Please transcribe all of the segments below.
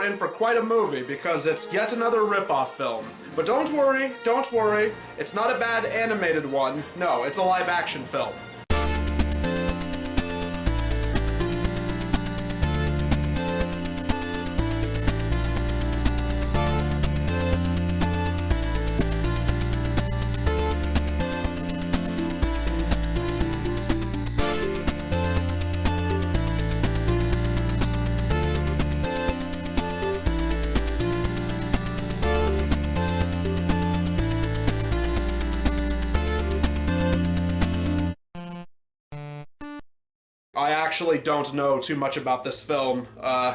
in for quite a movie because it's yet another ripoff film. But don't worry, it's not a bad animated one. No, it's a live-action film. I actually don't know too much about this film.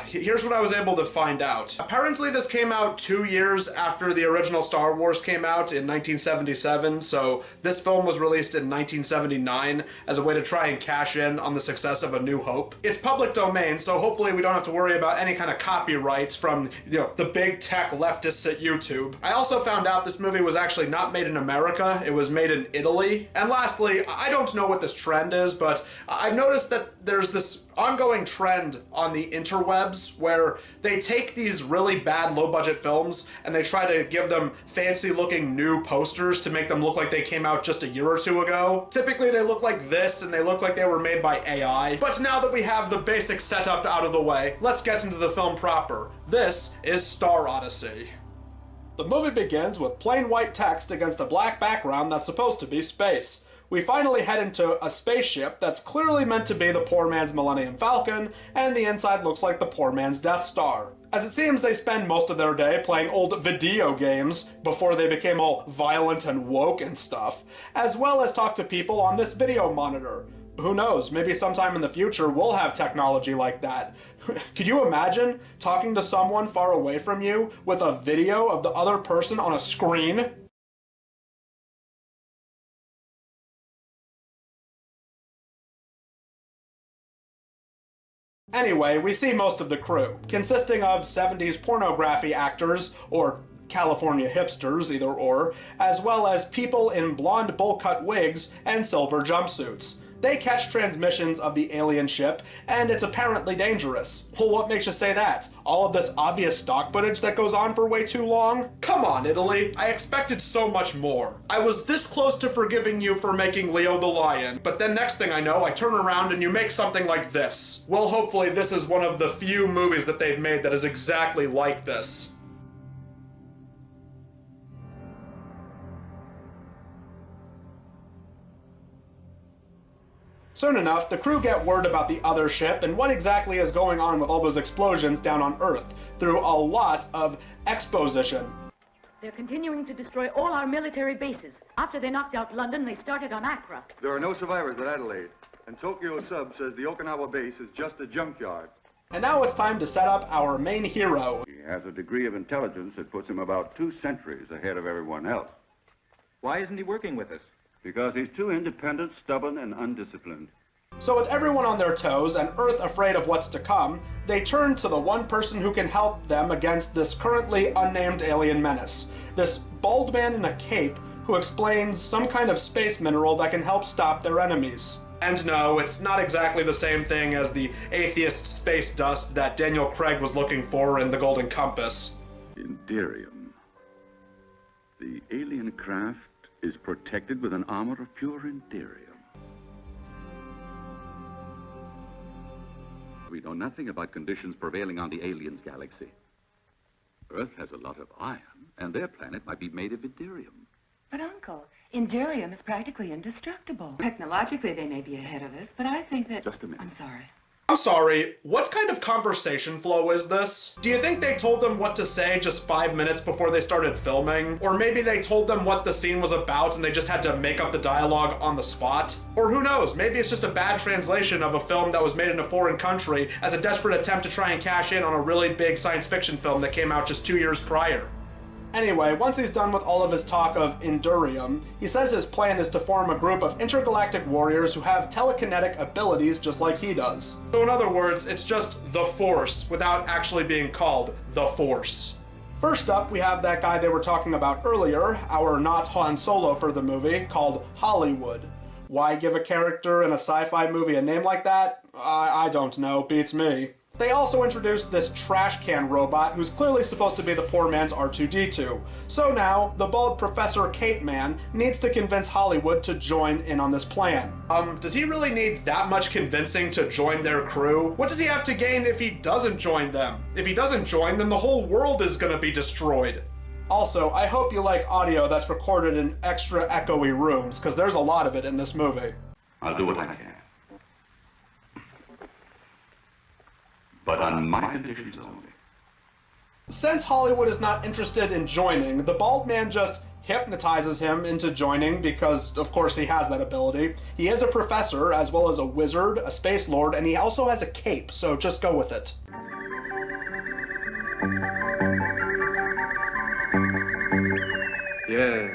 Here's what I was able to find out. Apparently this came out 2 years after the original Star Wars came out in 1977, so this film was released in 1979 as a way to try and cash in on the success of A New Hope. It's public domain, so hopefully we don't have to worry about any kind of copyrights from, the big tech leftists at YouTube. I also found out this movie was actually not made in America, it was made in Italy. And lastly, I don't know what this trend is, but I've noticed that there's this ongoing trend on the interwebs where they take these really bad low-budget films and they try to give them fancy-looking new posters to make them look like they came out just a year or two ago. Typically they look like this and they look like they were made by AI. But now that we have the basic setup out of the way, let's get into the film proper. This is Star Odyssey. The movie begins with plain white text against a black background that's supposed to be space. We finally head into a spaceship that's clearly meant to be the poor man's Millennium Falcon, and the inside looks like the poor man's Death Star. As it seems they spend most of their day playing old video games before they became all violent and woke and stuff, as well as talk to people on this video monitor. Who knows, maybe sometime in the future we'll have technology like that. Could you imagine talking to someone far away from you with a video of the other person on a screen? Anyway, we see most of the crew, consisting of 70s pornography actors, or California hipsters, either or, as well as people in blonde bowl-cut wigs and silver jumpsuits. They catch transmissions of the alien ship, and it's apparently dangerous. Well, what makes you say that? All of this obvious stock footage that goes on for way too long? Come on, Italy. I expected so much more. I was this close to forgiving you for making Leo the Lion, but then next thing I know, I turn around and you make something like this. Well, hopefully this is one of the few movies that they've made that is exactly like this. Soon enough, the crew get word about the other ship and what exactly is going on with all those explosions down on Earth through a lot of exposition. They're continuing to destroy all our military bases. After they knocked out London, they started on Accra. There are no survivors at Adelaide, and Tokyo Sub says the Okinawa base is just a junkyard. And now it's time to set up our main hero. He has a degree of intelligence that puts him about 2 centuries ahead of everyone else. Why isn't he working with us? Because he's too independent, stubborn, and undisciplined. So with everyone on their toes and Earth afraid of what's to come, they turn to the one person who can help them against this currently unnamed alien menace. This bald man in a cape who explains some kind of space mineral that can help stop their enemies. And no, it's not exactly the same thing as the atheist space dust that Daniel Craig was looking for in The Golden Compass. Inderium. The alien craft is protected with an armor of pure inderium. We know nothing about conditions prevailing on the aliens' galaxy. Earth has a lot of iron, and their planet might be made of inderium. But, Uncle, inderium is practically indestructible. Technologically, they may be ahead of us, but I think that... Just a minute. I'm sorry, what kind of conversation flow is this? Do you think they told them what to say just 5 minutes before they started filming? Or maybe they told them what the scene was about and they just had to make up the dialogue on the spot? Or who knows, maybe it's just a bad translation of a film that was made in a foreign country as a desperate attempt to try and cash in on a really big science fiction film that came out just 2 years prior. Anyway, once he's done with all of his talk of Indurium, he says his plan is to form a group of intergalactic warriors who have telekinetic abilities just like he does. So in other words, it's just the Force without actually being called the Force. First up, we have that guy they were talking about earlier, our not Han Solo for the movie, called Hollywood. Why give a character in a sci-fi movie a name like that? I don't know, beats me. They also introduced this trash can robot who's clearly supposed to be the poor man's R2-D2. So now, the bald Professor Cape Man needs to convince Hollywood to join in on this plan. Does he really need that much convincing to join their crew? What does he have to gain if he doesn't join them? If he doesn't join, then the whole world is gonna be destroyed. Also, I hope you like audio that's recorded in extra echoey rooms, because there's a lot of it in this movie. I'll do what I can. But on my conditions only. Since Hollywood is not interested in joining, the bald man just hypnotizes him into joining because, of course, he has that ability. He is a professor, as well as a wizard, a space lord, and he also has a cape, so just go with it. Yes.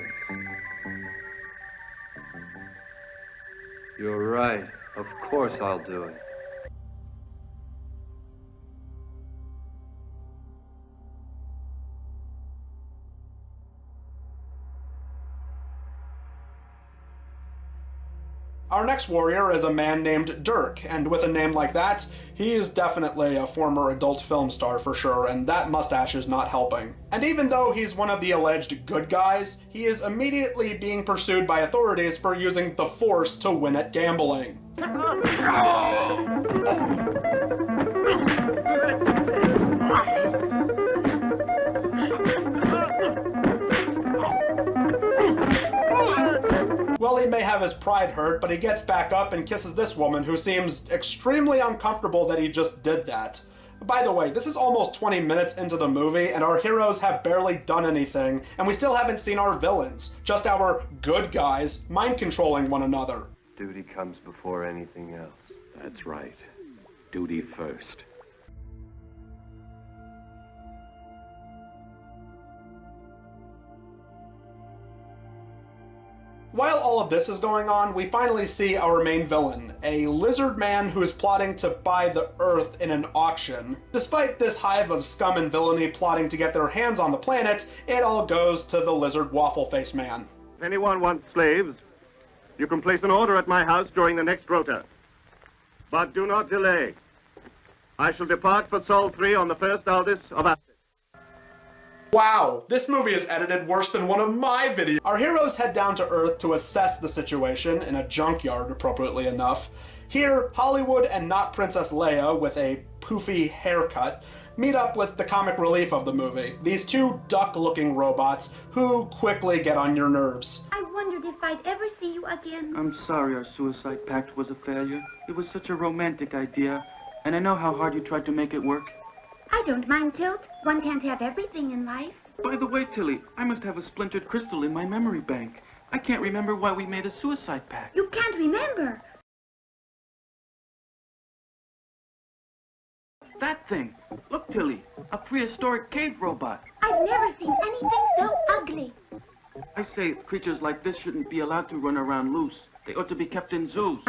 You're right. Of course I'll do it. Our next warrior is a man named Dirk, and with a name like that, he is definitely a former adult film star for sure, and that mustache is not helping. And even though he's one of the alleged good guys, he is immediately being pursued by authorities for using the Force to win at gambling. Well, he may have his pride hurt, but he gets back up and kisses this woman who seems extremely uncomfortable that he just did that. By the way, this is almost 20 minutes into the movie, and our heroes have barely done anything, and we still haven't seen our villains, just our good guys mind-controlling one another. Duty comes before anything else. That's right. Duty first. While all of this is going on, we finally see our main villain, a lizard man who is plotting to buy the Earth in an auction. Despite this hive of scum and villainy plotting to get their hands on the planet, it all goes to the lizard waffle-face man. If anyone wants slaves, you can place an order at my house during the next rota. But do not delay. I shall depart for Sol 3 on the first Aldis of Odyssey. Wow, this movie is edited worse than one of my videos. Our heroes head down to Earth to assess the situation in a junkyard, appropriately enough. Here, Hollywood and not Princess Leia, with a poofy haircut, meet up with the comic relief of the movie. These two duck-looking robots who quickly get on your nerves. I wondered if I'd ever see you again. I'm sorry our suicide pact was a failure. It was such a romantic idea, and I know how hard you tried to make it work. I don't mind, Tilt. One can't have everything in life. By the way, Tilly, I must have a splintered crystal in my memory bank. I can't remember why we made a suicide pact. You can't remember. That thing. Look, Tilly, a prehistoric cave robot. I've never seen anything so ugly. I say creatures like this shouldn't be allowed to run around loose. They ought to be kept in zoos.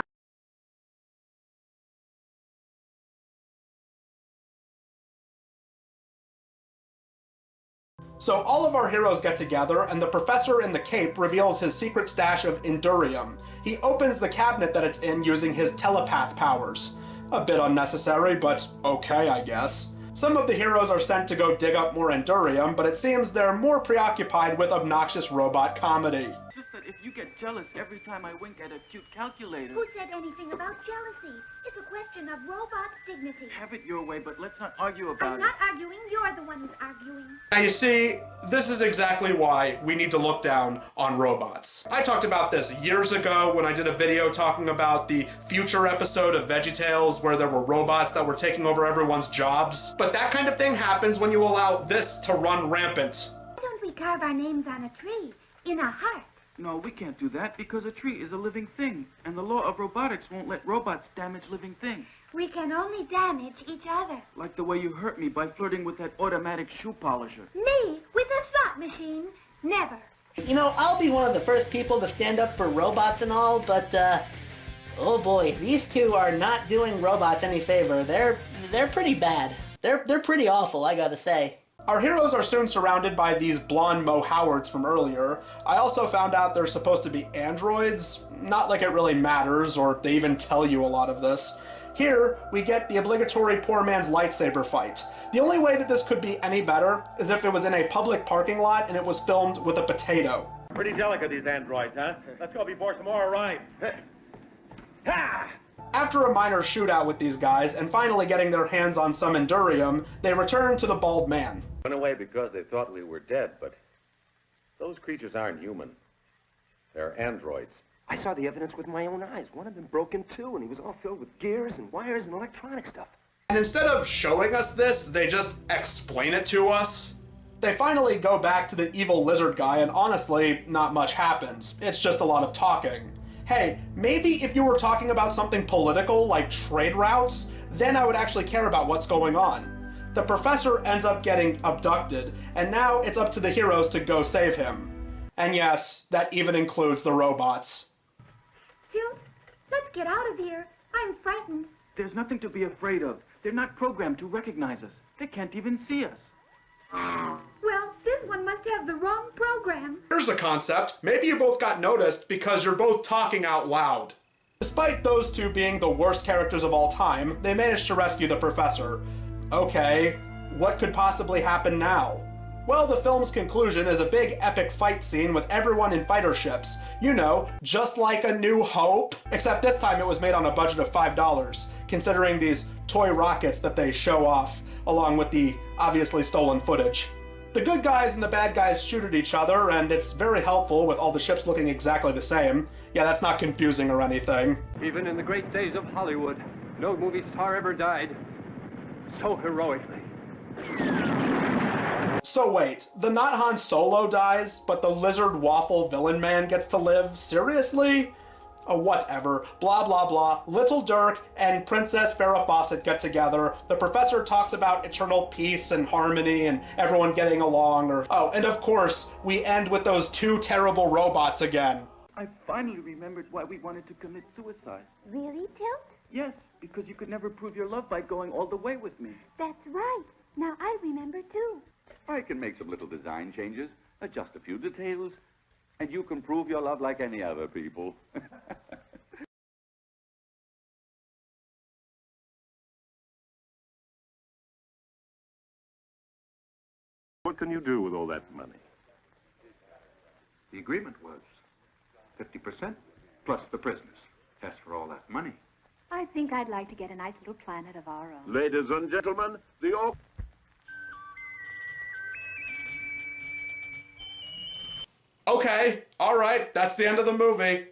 So all of our heroes get together, and the professor in the cape reveals his secret stash of Endurium. He opens the cabinet that it's in using his telepath powers. A bit unnecessary, but okay, I guess. Some of the heroes are sent to go dig up more Endurium, but it seems they're more preoccupied with obnoxious robot comedy. Just that if you get jealous every time I wink at a cute calculator... Who said anything about jealousy? It's a question of robot dignity. Have it your way, but let's not argue about I'm it. not arguing. You're the one who's arguing. Now you see, this is exactly why we need to look down on robots. I talked about this years ago when I did a video talking about the future episode of VeggieTales where there were robots that were taking over everyone's jobs. But that kind of thing happens when you allow this to run rampant. Why don't we carve our names on a tree, in a heart? No, we can't do that because a tree is a living thing, and the law of robotics won't let robots damage living things. We can only damage each other. Like the way you hurt me by flirting with that automatic shoe polisher. Me, with a slot machine? Never. You know, I'll be one of the first people to stand up for robots and all, but, oh boy, these two are not doing robots any favor. They're pretty bad. They're pretty awful, I gotta say. Our heroes are soon surrounded by these blonde Mo Howards from earlier. I also found out they're supposed to be androids. Not like it really matters, or they even tell you a lot of this. Here, we get the obligatory poor man's lightsaber fight. The only way that this could be any better is if it was in a public parking lot and it was filmed with a potato. Pretty delicate, these androids, huh? Let's go before some more arrive. Ha! After a minor shootout with these guys, and finally getting their hands on some Endurium, they return to the bald man. Went away because they thought we were dead, but those creatures aren't human. They're androids. I saw the evidence with my own eyes. One of them broke in two, and he was all filled with gears and wires and electronic stuff. And instead of showing us this, they just explain it to us. They finally go back to the evil lizard guy, and honestly, not much happens. It's just a lot of talking. Hey, maybe if you were talking about something political, like trade routes, then I would actually care about what's going on. The professor ends up getting abducted, and now it's up to the heroes to go save him. And yes, that even includes the robots. Stu, let's get out of here. I'm frightened. There's nothing to be afraid of. They're not programmed to recognize us. They can't even see us. Well, this one must have the wrong program. Here's a concept. Maybe you both got noticed because you're both talking out loud. Despite those two being the worst characters of all time, they managed to rescue the professor. Okay, what could possibly happen now? Well, the film's conclusion is a big epic fight scene with everyone in fighter ships. You know, just like A New Hope. Except this time it was made on a budget of $5, considering these toy rockets that they show off, along with the obviously stolen footage. The good guys and the bad guys shoot at each other, and it's very helpful with all the ships looking exactly the same. Yeah, that's not confusing or anything. Even in the great days of Hollywood, no movie star ever died so heroically. So wait, the not Han Solo dies, but the lizard waffle villain man gets to live? Seriously? Oh, whatever. Blah, blah, blah. Little Dirk and Princess Farrah Fawcett get together. The professor talks about eternal peace and harmony and everyone getting along. Oh, and of course, we end with those two terrible robots again. I finally remembered why we wanted to commit suicide. Really, Tilt? Yes, because you could never prove your love by going all the way with me. That's right. Now I remember, too. I can make some little design changes, adjust a few details, and you can prove your love like any other people. What can you do with all that money? The agreement was 50% plus the prisoners. As for all that money, I think I'd like to get a nice little planet of our own. Ladies and gentlemen, the Okay, alright, that's the end of the movie.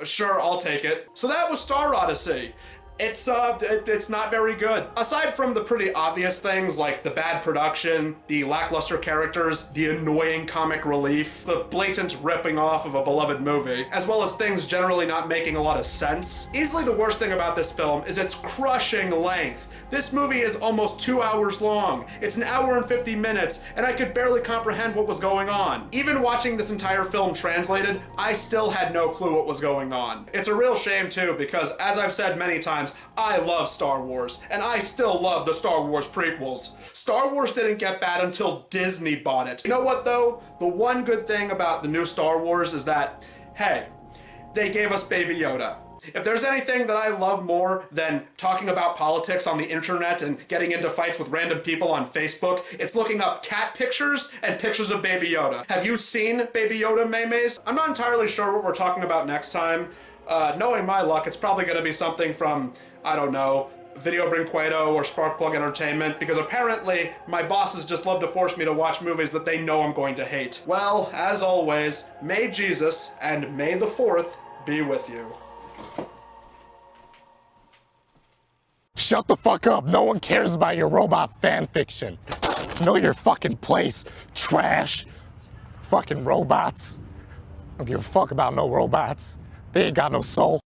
Sure, I'll take it. So that was Star Odyssey. It's not very good. Aside from the pretty obvious things like the bad production, the lackluster characters, the annoying comic relief, the blatant ripping off of a beloved movie, as well as things generally not making a lot of sense, easily the worst thing about this film is its crushing length. This movie is almost 2 hours long. It's 1 hour and 50 minutes, and I could barely comprehend what was going on. Even watching this entire film translated, I still had no clue what was going on. It's a real shame too, because as I've said many times, I love Star Wars, and I still love the Star Wars prequels. Star Wars didn't get bad until Disney bought it. You know what though? The one good thing about the new Star Wars is that, hey, they gave us Baby Yoda. If there's anything that I love more than talking about politics on the internet and getting into fights with random people on Facebook, it's looking up cat pictures and pictures of Baby Yoda. Have you seen Baby Yoda, Maymays? I'm not entirely sure what we're talking about next time. Knowing my luck, it's probably going to be something from, I don't know, Video Brinquedo or Sparkplug Entertainment, because apparently my bosses just love to force me to watch movies that they know I'm going to hate. Well, as always, may Jesus and May the 4th be with you. Shut the fuck up. No one cares about your robot fan fiction. Know your fucking place, trash. Fucking robots. Don't give a fuck about no robots. They ain't got no soul.